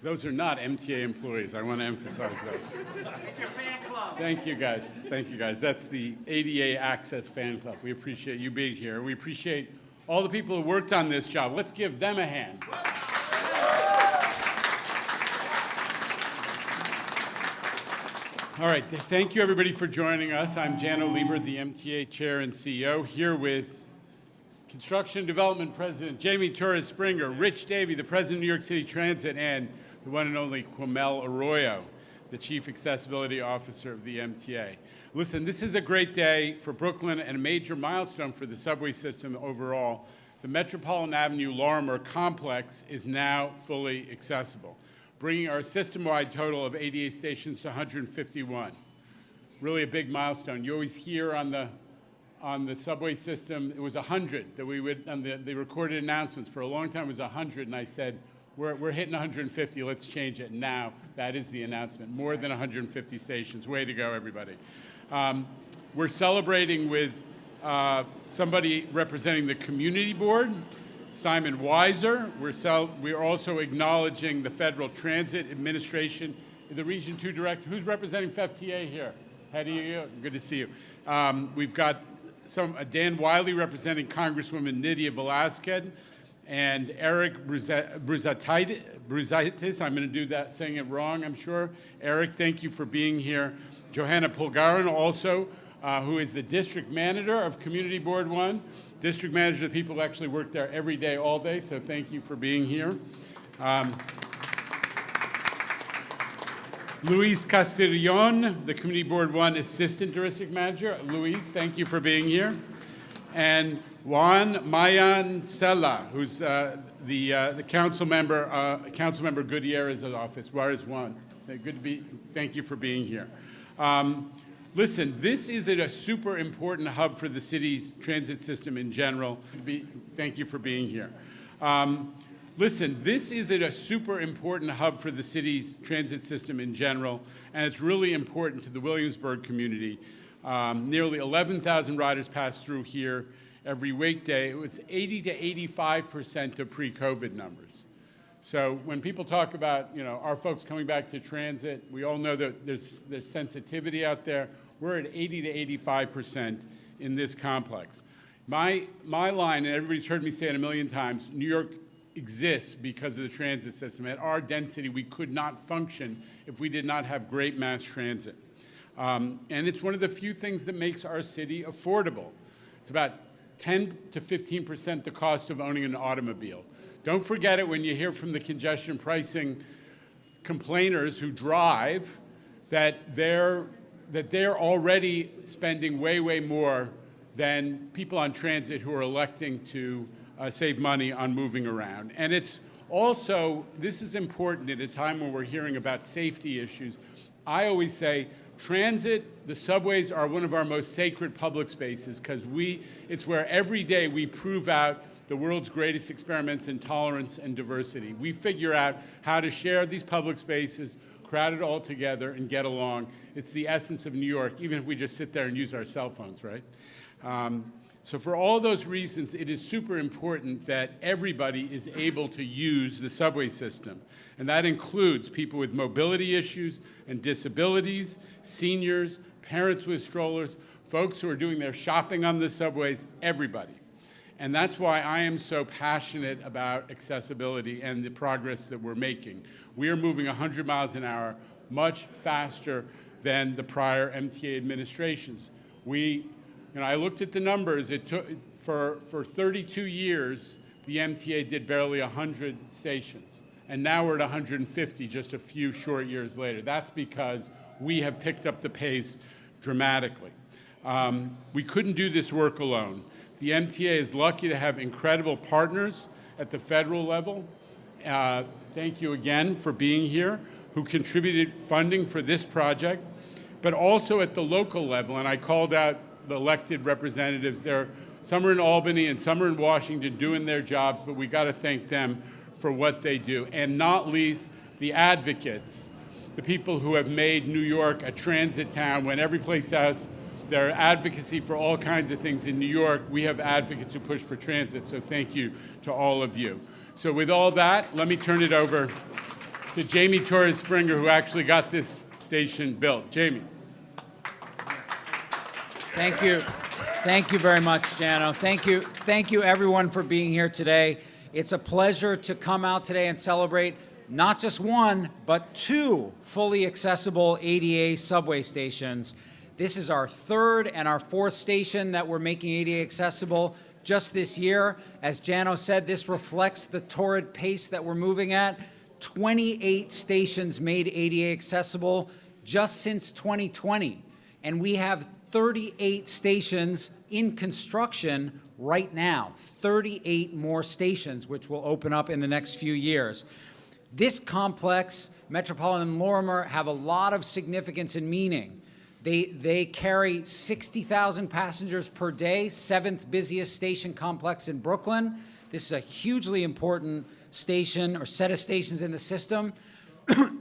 Those are not MTA employees. I want to emphasize that. It's your fan club. Thank you, guys. Thank you, guys. That's the ADA Access Fan Club. We appreciate you being here. We appreciate all the people who worked on this job. Let's give them a hand. All right. Thank you, everybody, for joining us. I'm Jan Lorimer, the MTA Chair and CEO, here with Construction Development President Jamie Torres Springer, Rich Davey, the President of New York City Transit, and the one and only Quamel Arroyo, the Chief Accessibility Officer of the MTA. Listen, this is a great day for Brooklyn and a major milestone for the subway system overall. The Metropolitan Avenue Lorimer complex is now fully accessible, bringing our system-wide total of ADA stations to 151. Really a big milestone. You always hear on the subway system, it was 100 that we would, on the recorded announcements. For a long time it was 100, and I said, we're hitting 150, let's change it. Now, that is the announcement. More than 150 stations. Way to go, everybody. We're celebrating with somebody representing the community board, Simon Weiser. We're also acknowledging the Federal Transit Administration, the Region 2 Director. Who's representing FTA here? Hetty, good to see you. We've got Dan Wiley representing Congresswoman Nydia Velasquez, and Eric Bruzaitis. I'm going to do that, saying it wrong, I'm sure. Eric, thank you for being here. Johanna Pulgarin, also, who is the District Manager of Community Board 1. District Manager, the people who actually work there every day, all day, so thank you for being here. Luis Castellon, the Community Board 1 Assistant District Manager. Luis, thank you for being here. And Juan Mayancela, who's the council member Gutierrez's office. Where is Juan? Thank you for being here. Listen, this is a super important hub for the city's transit system in general. Thank you for being here. Listen, this is a super important hub for the city's transit system in general, and it's really important to the Williamsburg community. Nearly 11,000 riders pass through here every weekday. It's 80 to 85% of pre-COVID numbers. So when people talk about, our folks coming back to transit, we all know that there's sensitivity out there. We're at 80 to 85% in this complex. My line, and everybody's heard me say it a million times, New York exists because of the transit system. At our density, we could not function if we did not have great mass transit. And it's one of the few things that makes our city affordable. It's about 10 to 15% the cost of owning an automobile. Don't forget it when you hear from the congestion pricing complainers who drive that they're already spending way more than people on transit who are electing to save money on moving around. And it's also, this is important at a time when we're hearing about safety issues. I always say transit, the subways are one of our most sacred public spaces because it's where every day we prove out the world's greatest experiments in tolerance and diversity. We figure out how to share these public spaces, crowd it all together, and get along. It's the essence of New York, even if we just sit there and use our cell phones, right? So for all those reasons, it is super important that everybody is able to use the subway system. And that includes people with mobility issues and disabilities, seniors, parents with strollers, folks who are doing their shopping on the subways, everybody. And that's why I am so passionate about accessibility and the progress that we're making. We are moving 100 miles an hour, much faster than the prior MTA administrations. I looked at the numbers. It took, for 32 years, the MTA did barely 100 stations. And now we're at 150 just a few short years later. That's because we have picked up the pace dramatically. We couldn't do this work alone. The MTA is lucky to have incredible partners at the federal level. Thank you again for being here, who contributed funding for this project, but also at the local level. And I called out the elected representatives. Some are in Albany and some are in Washington doing their jobs, but we got to thank them for what they do. And not least, the advocates, the people who have made New York a transit town when every place else there are advocacy for all kinds of things. In New York, we have advocates who push for transit, so thank you to all of you. So with all that, let me turn it over to Jamie Torres Springer, who actually got this station built. Jamie. Thank you. Thank you very much, Jano. Thank you everyone for being here today. It's a pleasure to come out today and celebrate not just one, but two fully accessible ADA subway stations. This is our third and our fourth station that we're making ADA accessible just this year. As Jano said, this reflects the torrid pace that we're moving at. 28 stations made ADA accessible just since 2020. And we have 38 stations in construction right now. 38 more stations, which will open up in the next few years. This complex, Metropolitan and Lorimer, have a lot of significance and meaning. They carry 60,000 passengers per day, seventh busiest station complex in Brooklyn. This is a hugely important station or set of stations in the system.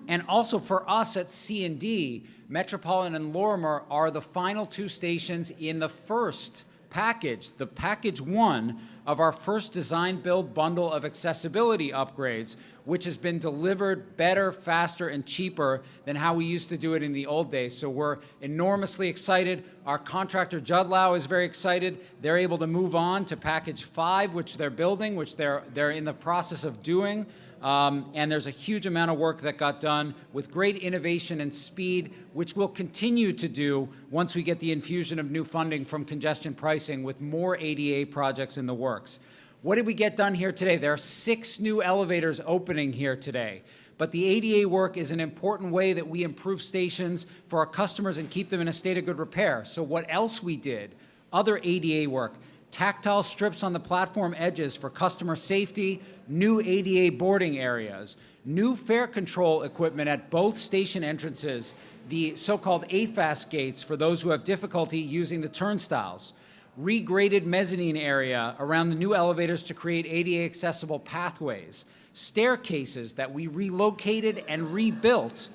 And also for us at C&D, Metropolitan and Lorimer are the final two stations in the first package, the package one of our first design build bundle of accessibility upgrades, which has been delivered better, faster, and cheaper than how we used to do it in the old days. So we're enormously excited. Our contractor, Judlow, is very excited. They're able to move on to package 5, which they're building, which they're in the process of doing. And there's a huge amount of work that got done with great innovation and speed, which we'll continue to do once we get the infusion of new funding from congestion pricing with more ADA projects in the works. What did we get done here today? There are 6 new elevators opening here today. But the ADA work is an important way that we improve stations for our customers and keep them in a state of good repair. So what else we did? Other ADA work. Tactile strips on the platform edges for customer safety, new ADA boarding areas, new fare control equipment at both station entrances, the so-called AFAS gates for those who have difficulty using the turnstiles, regraded mezzanine area around the new elevators to create ADA accessible pathways, staircases that we relocated and rebuilt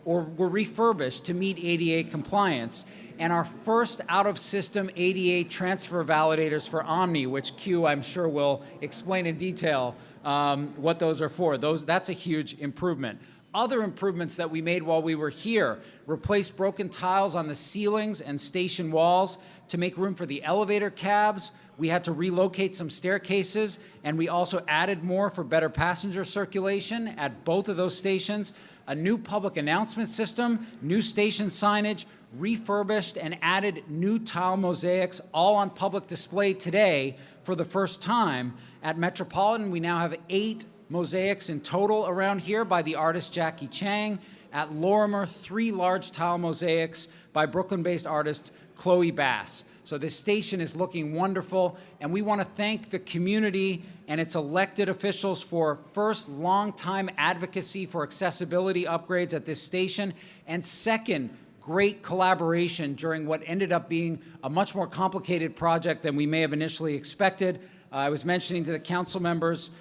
or were refurbished to meet ADA compliance, and our first out-of-system ADA transfer validators for Omni, which Q, I'm sure, will explain in detail what those are for. That's a huge improvement. Other improvements that we made while we were here: replaced broken tiles on the ceilings and station walls to make room for the elevator cabs. We had to relocate some staircases, and we also added more for better passenger circulation at both of those stations. A new public announcement system, new station signage, refurbished and added new tile mosaics, all on public display today for the first time. At Metropolitan, we now have 8 mosaics in total around here by the artist Jackie Chang. At Lorimer, 3 large tile mosaics by Brooklyn-based artist Chloe Bass. So this station is looking wonderful, and we want to thank the community and its elected officials for, first, long-time advocacy for accessibility upgrades at this station, and second, great collaboration during what ended up being a much more complicated project than we may have initially expected. I was mentioning to the council members,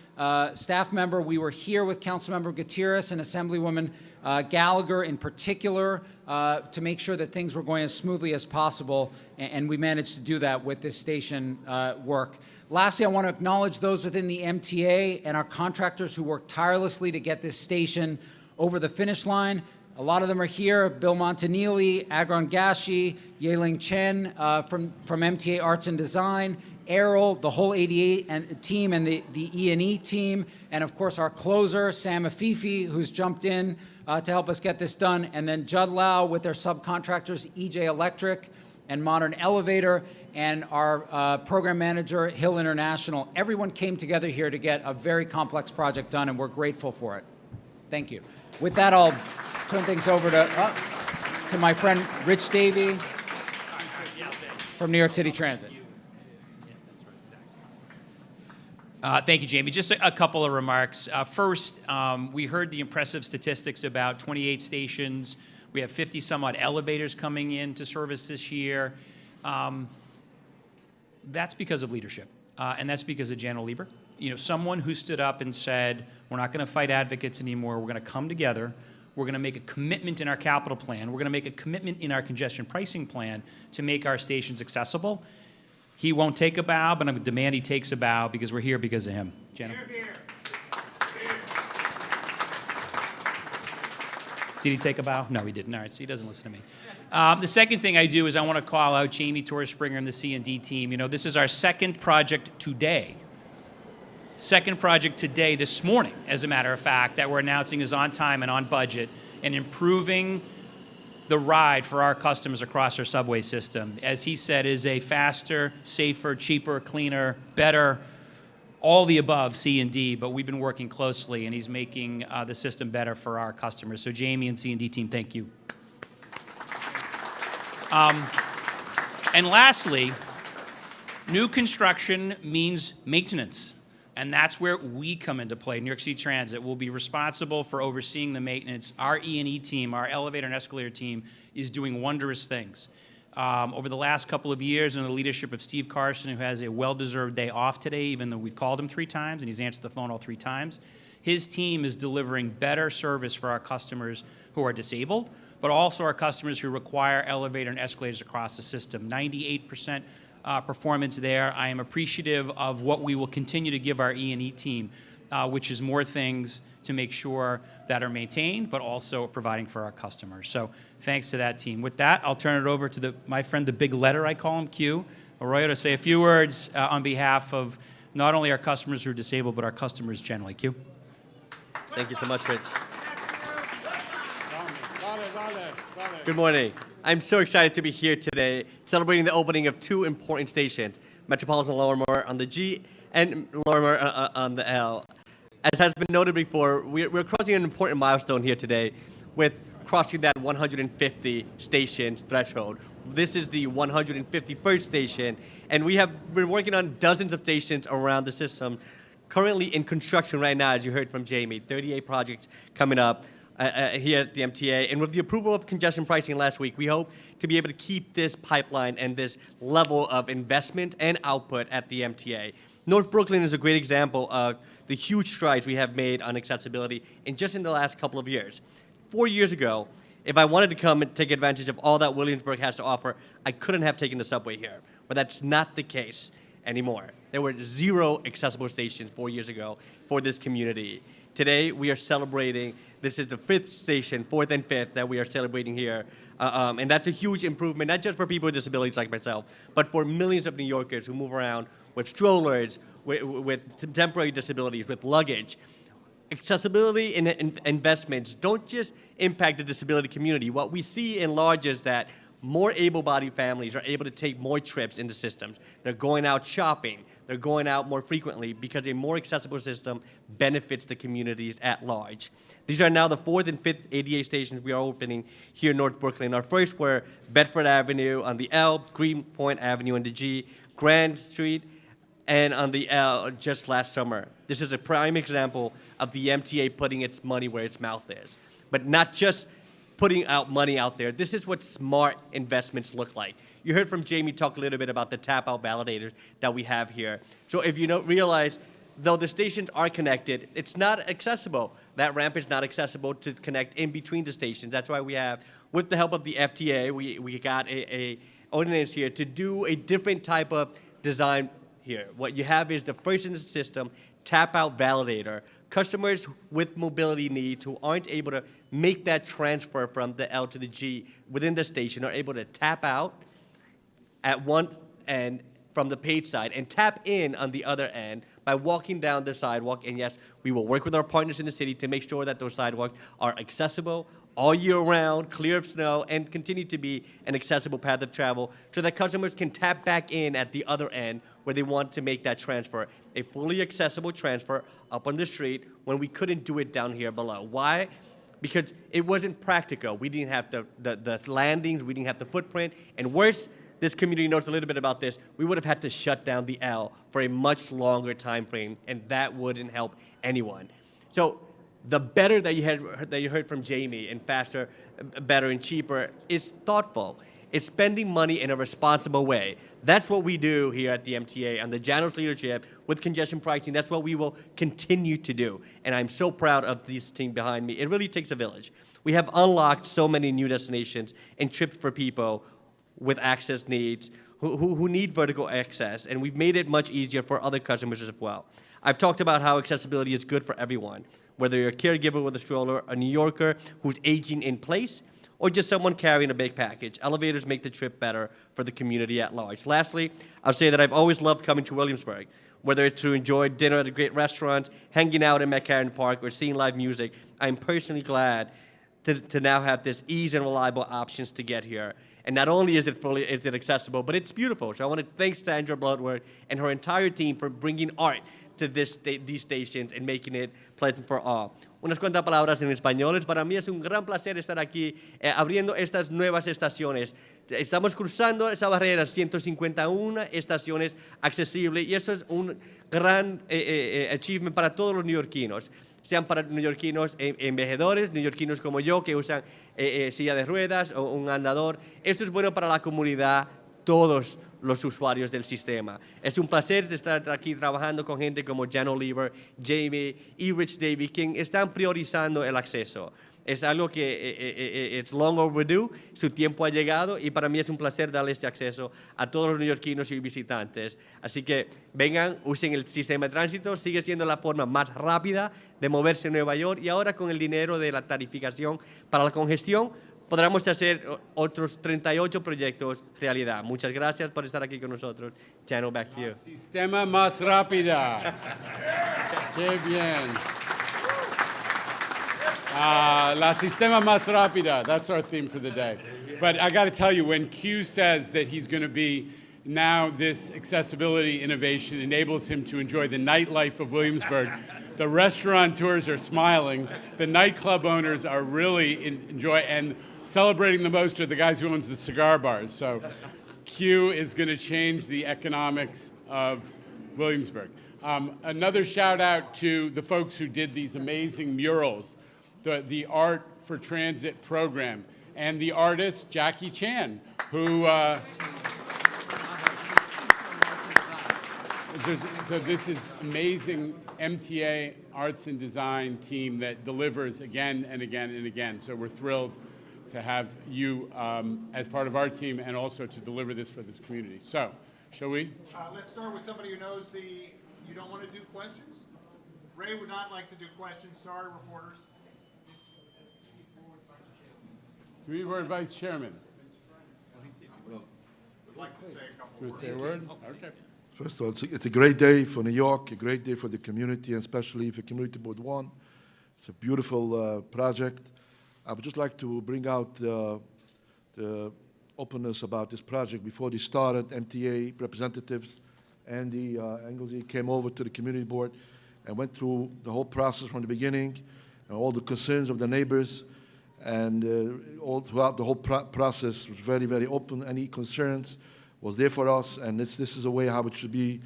staff member, we were here with Councilmember Gutierrez and Assemblywoman Gallagher in particular to make sure that things were going as smoothly as possible, and we managed to do that with this station work. Lastly, I want to acknowledge those within the MTA and our contractors who worked tirelessly to get this station over the finish line. A lot of them are here: Bill Montanili, Agron Gashi, Yeling Chen from MTA Arts and Design, Errol, the whole ADA team and the E&E team, and of course our closer, Sam Afifi, who's jumped in to help us get this done, and then Judlow with their subcontractors, EJ Electric and Modern Elevator, and our program manager, Hill International. Everyone came together here to get a very complex project done, and we're grateful for it. Thank you. With that, I'll turn things over to my friend Rich Davey from New York City Transit. Thank you, Jamie. Just a couple of remarks. First, we heard the impressive statistics about 28 stations. We have 50 some odd elevators coming in to service this year. That's because of leadership, and that's because of Jano Lieber. You know, someone who stood up and said, we're not going to fight advocates anymore. We're going to come together. We're going to make a commitment in our capital plan. We're going to make a commitment in our congestion pricing plan to make our stations accessible. He won't take a bow, but I'm going to demand he takes a bow because we're here because of him. Jano. Did he take a bow? No, he didn't. All right, so he doesn't listen to me. The second thing I do is I want to call out Jamie Torres-Springer and the C&D team. You know, this is our second project today. Second project today, this morning, as a matter of fact, that we're announcing is on time and on budget and improving the ride for our customers across our subway system. As he said, is a faster, safer, cheaper, cleaner, better, all the above C&D, but we've been working closely, and he's making the system better for our customers. So Jamie and C&D team, thank you. And lastly, new construction means maintenance. And that's where we come into play. New York City Transit will be responsible for overseeing the maintenance. Our E&E team, our elevator and escalator team, is doing wondrous things. Over the last couple of years, under the leadership of Steve Carson, who has a well-deserved day off today, even though we've called him 3 times, and he's answered the phone all 3 times, his team is delivering better service for our customers who are disabled, but also our customers who require elevator and escalators across the system. 98% performance there. I am appreciative of what we will continue to give our E&E team, which is more things to make sure that are maintained, but also providing for our customers. So thanks to that team. With that, I'll turn it over to my friend, the big letter, I call him, Q, Arroyo, to say a few words on behalf of not only our customers who are disabled, but our customers generally. Q. Thank you so much, Rich. Good morning. I'm so excited to be here today celebrating the opening of 2 important stations, Metropolitan Lorimer on the G and Lorimer on the L. As has been noted before, we're crossing an important milestone here today with crossing that 150 stations threshold. This is the 151st station, and we have been working on dozens of stations around the system, currently in construction right now, as you heard from Jamie. 38 projects coming up here at the MTA. And with the approval of congestion pricing last week, we hope to be able to keep this pipeline and this level of investment and output at the MTA. North Brooklyn is a great example of the huge strides we have made on accessibility in the last couple of years. 4 years ago, if I wanted to come and take advantage of all that Williamsburg has to offer, I couldn't have taken the subway here. But that's not the case anymore. There were 0 accessible stations 4 years ago for this community. Today, we are celebrating, this is the 5th station, 4th and 5th, that we are celebrating here. And that's a huge improvement, not just for people with disabilities like myself, but for millions of New Yorkers who move around with strollers, with temporary disabilities, with luggage. Accessibility and investments don't just impact the disability community. What we see in large is that more able-bodied families are able to take more trips into systems. They're going out shopping. They're going out more frequently because a more accessible system benefits the communities at large. These are now the 4th and 5th ADA stations we are opening here in North Brooklyn. Our first were Bedford Avenue on the L, Greenpoint Avenue on the G, Grand Street, and on the L just last summer. This is a prime example of the MTA putting its money where its mouth is. But not just putting out money out there. This is what smart investments look like. You heard from Jamie talk a little bit about the tap-out validators that we have here. So if you don't realize, though the stations are connected, it's not accessible. That ramp is not accessible to connect in between the stations. That's why we have, with the help of the FTA, we got a ordinance here to do a different type of design here. What you have is the first in the system tap-out validator. Customers with mobility needs who aren't able to make that transfer from the L to the G within the station are able to tap out at one end from the paid side and tap in on the other end by walking down the sidewalk. And yes, we will work with our partners in the city to make sure that those sidewalks are accessible all year round, clear of snow, and continue to be an accessible path of travel so that customers can tap back in at the other end where they want to make that transfer. A fully accessible transfer up on the street when we couldn't do it down here below. Why? Because it wasn't practical. We didn't have the landings, we didn't have the footprint, and worse, this community knows a little bit about this, we would have had to shut down the L for a much longer time frame, and that wouldn't help anyone. So the better that you heard from Jamie, and faster, better, and cheaper, is thoughtful. It's spending money in a responsible way. That's what we do here at the MTA under Jano's leadership with congestion pricing. That's what we will continue to do. And I'm so proud of this team behind me. It really takes a village. We have unlocked so many new destinations and trips for people with access needs who need vertical access, and we've made it much easier for other customers as well. I've talked about how accessibility is good for everyone, whether you're a caregiver with a stroller, a New Yorker who's aging in place, or just someone carrying a big package. Elevators make the trip better for the community at large. Lastly, I'll say that I've always loved coming to Williamsburg, whether it's to enjoy dinner at a great restaurant, hanging out in McCarran Park, or seeing live music. I'm personally glad to now have this ease and reliable options to get here. And not only is it accessible, but it's beautiful. So I want to thank Sandra Bloodworth and her entire team for bringing art to these stations and making it pleasant for all. Unas cuantas palabras en español. Para mí es un gran placer estar aquí abriendo estas nuevas estaciones. Estamos cruzando esa barrera, 151 estaciones accesibles, y eso es un gran achievement para todos los neoyorquinos. Sean para neoyorquinos envejecedores, neoyorquinos como yo que usan silla de ruedas o un andador. Esto es bueno para la comunidad, todos los usuarios del sistema. Es un placer estar aquí trabajando con gente como Jan Oliver, Jamie y Rich Davy, quien están priorizando el acceso. Es algo que it's long overdue, su tiempo ha llegado, y para mí es un placer darle este acceso a todos los neoyorquinos y visitantes. Así que vengan, usen el sistema de tránsito, sigue siendo la forma más rápida de moverse en Nueva York, y ahora con el dinero de la tarificación para la congestión, podremos hacer otros 38 proyectos realidad. Muchas gracias por estar aquí con nosotros. Chano, back to you. Sistema más rápida. Qué bien. La sistema más rápida. That's our theme for the day. But I got to tell you, when Q says that he's going to be now this accessibility innovation enables him to enjoy the nightlife of Williamsburg, the restaurateurs are smiling. The nightclub owners are really enjoying, and celebrating the most are the guys who owns the cigar bars. So Q is going to change the economics of Williamsburg. Another shout out to the folks who did these amazing murals, the Art for Transit program, and the artist Jackie Chan, who so this is amazing MTA arts and design team that delivers again and again and again. So we're thrilled to have you as part of our team and also to deliver this for this community. So, shall we? Let's start with somebody who knows you don't want to do questions? Ray would not like to do questions. Sorry, reporters. Community Board Vice Chairman. Would like to say a couple You words. want to say a word? Okay. First of all, it's a great day for New York, a great day for the community, and especially for Community Board 1. It's a beautiful project. I would just like to bring out the openness about this project. Before they started, MTA representatives, Andy Englesy, came over to the Community Board and went through the whole process from the beginning, and all the concerns of the neighbors, and all throughout the whole process was very, very open. Any concerns was there for us, and this is a way how it should be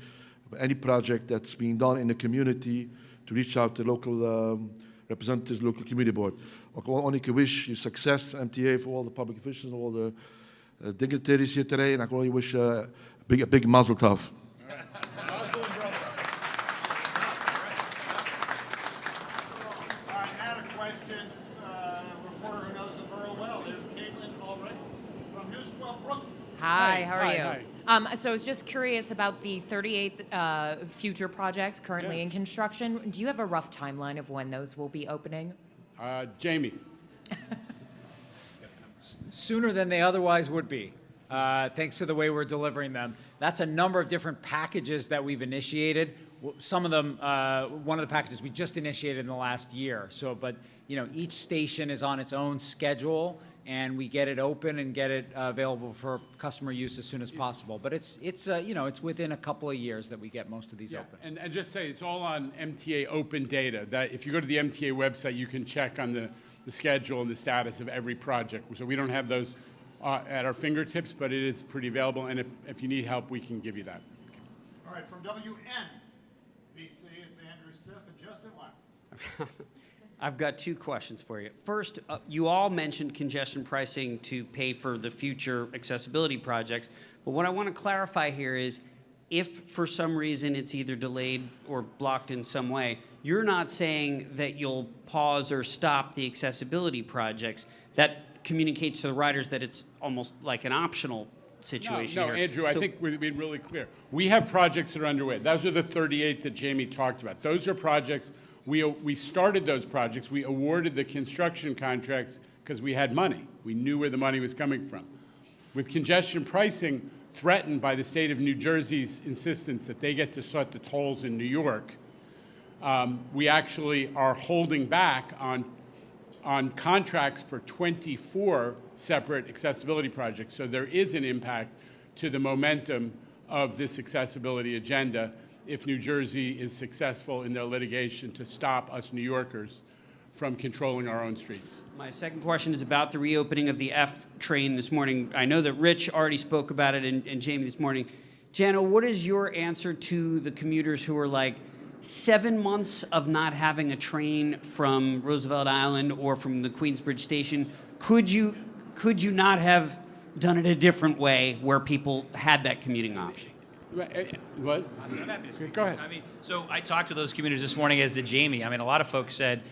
any project that's being done in the community to reach out to local representatives, local community board. I only can wish you success, MTA, for all the public officials, all the dignitaries here today, and I can only wish a big mazel tov. All right, now to questions. Reporter who knows the borough well. There's Caitlin Albright from News 12 Brooklyn. Hi, how are Hi, you? So I was just curious about the 38 future projects currently in construction. Do you have a rough timeline of when those will be opening? Jamie. Sooner than they otherwise would be, thanks to the way we're delivering them. That's a number of different packages that we've initiated. Some of them, one of the packages we just initiated in the last year. So, but you know, each station is on its own schedule, and we get it open and get it available for customer use as soon as possible. But it's you know, it's within a couple of years that we get most of these open. And just say it's all on MTA open data. That if you go to the MTA website, you can check on the schedule and the status of every project. So we don't have those at our fingertips, but it is pretty available. And if you need help, we can give you that. All right, from WNBC, it's Andrew Siff and Justin Lyon. I've got two questions for you. First, you all mentioned congestion pricing to pay for the future accessibility projects. But what I want to clarify here is if for some reason it's either delayed or blocked in some way, you're not saying that you'll pause or stop the accessibility projects. That communicates to the riders that it's almost like an optional situation No, here. Andrew, I So- think we've been really clear. We have projects that are underway. Those are the 38 that Jamie talked about. Those are projects, we started those projects. We awarded the construction contracts because we had money. We knew where the money was coming from. With congestion pricing threatened by the state of New Jersey's insistence that they get to set the tolls in New York, we actually are holding back on contracts for 24 separate accessibility projects. So there is an impact to the momentum of this accessibility agenda if New Jersey is successful in their litigation to stop us New Yorkers from controlling our own streets. My second question is about the reopening of the F train this morning. I know that Rich already spoke about it and Jamie this morning. Jana, what is your answer to the commuters who are like, 7 months of not having a train from Roosevelt Island or from the Queensbridge station? Could you not have done it a different way where people had that commuting option? What? Go ahead. I mean, so I talked to those commuters this morning, as did Jamie. I mean, a lot of folks said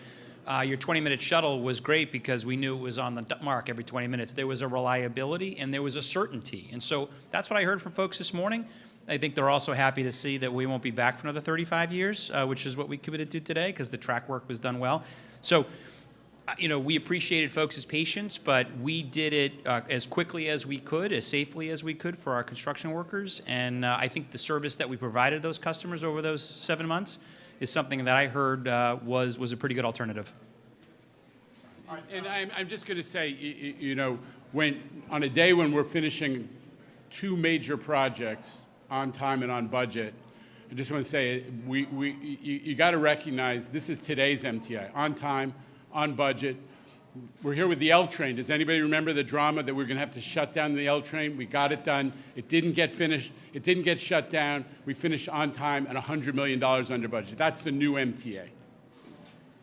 your 20-minute shuttle was great because we knew it was on the mark every 20 minutes. There was a reliability and there was a certainty. And so that's what I heard from folks this morning. I think they're also happy to see that we won't be back for another 35 years, which is what we committed to today because the track work was done well. So, we appreciated folks' patience, but we did it as quickly as we could, as safely as we could for our construction workers. And I think the service that we provided those customers over those 7 months is something that I heard was a pretty good alternative. All right, and I'm just going to say, when on a day when we're finishing 2 major projects on time and on budget, I just want to say you got to recognize this is today's MTA, on time, on budget. We're here with the L train. Does anybody remember the drama that we're going to have to shut down the L train? We got it done. It didn't get finished. It didn't get shut down. We finished on time and $100 million under budget. That's the new MTA.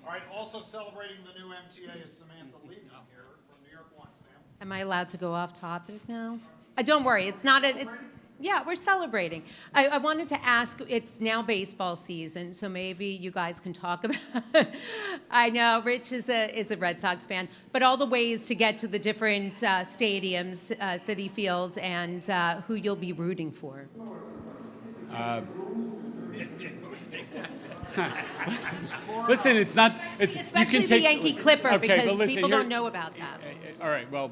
All right, also celebrating the new MTA is Samantha Levy here from New York One. Sam? Am I allowed to go off topic now? Don't worry, it's not a. Yeah, we're celebrating. I wanted to ask, it's now baseball season, so maybe you guys can talk about I know Rich is a Red Sox fan, but all the ways to get to the different stadiums, Citi Field, and who you'll be rooting for. Listen, it's not. It's Especially you can the take, Yankee Clipper, okay, because but listen, people you're- don't know about that. All right. Well,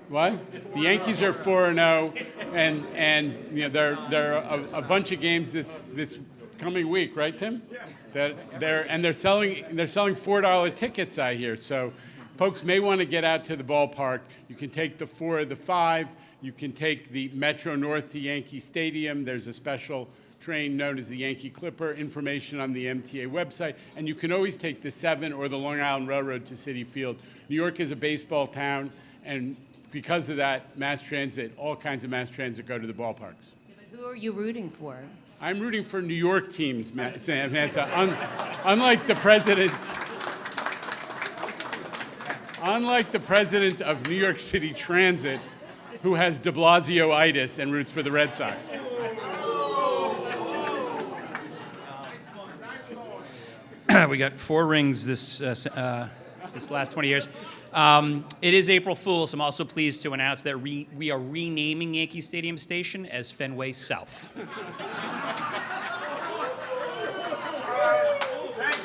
what? The Yankees are 4-0, and there are a bunch of games this coming week, right, Tim? They're selling $4 tickets, I hear. So, folks may want to get out to the ballpark. You can take the 4 or the 5. You can take the Metro North to Yankee Stadium. There's a special train known as the Yankee Clipper. Information on the MTA website, and you can always take the 7 or the Long Island Railroad to Citi Field. New York is a baseball town, and because of that, mass transit, all kinds of mass transit go to the ballparks. Yeah, but who are you rooting for? I'm rooting for New York teams, Samantha. Unlike the president of New York City Transit, who has de Blasio-itis and roots for the Red Sox. We got 4 rings this last 20 years. It is April Fool's. I'm also pleased to announce that we are renaming Yankee Stadium Station as Fenway South. Thank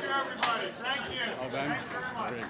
you, everybody. Thank you. All done? Thanks very much. Great.